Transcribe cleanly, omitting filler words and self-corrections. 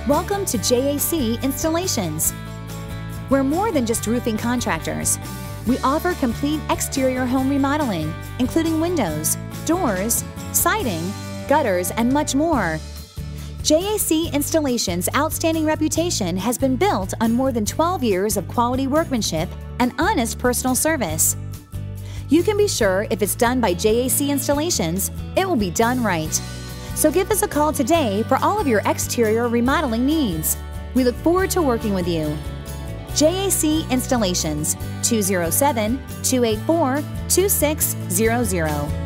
Welcome to JAC Installations. We're more than just roofing contractors. We offer complete exterior home remodeling, including windows, doors, siding, gutters, and much more. JAC Installations' outstanding reputation has been built on more than 12 years of quality workmanship and honest personal service. You can be sure if it's done by JAC Installations, it will be done right. So give us a call today for all of your exterior remodeling needs. We look forward to working with you. JAC Installations, 207-284-2600.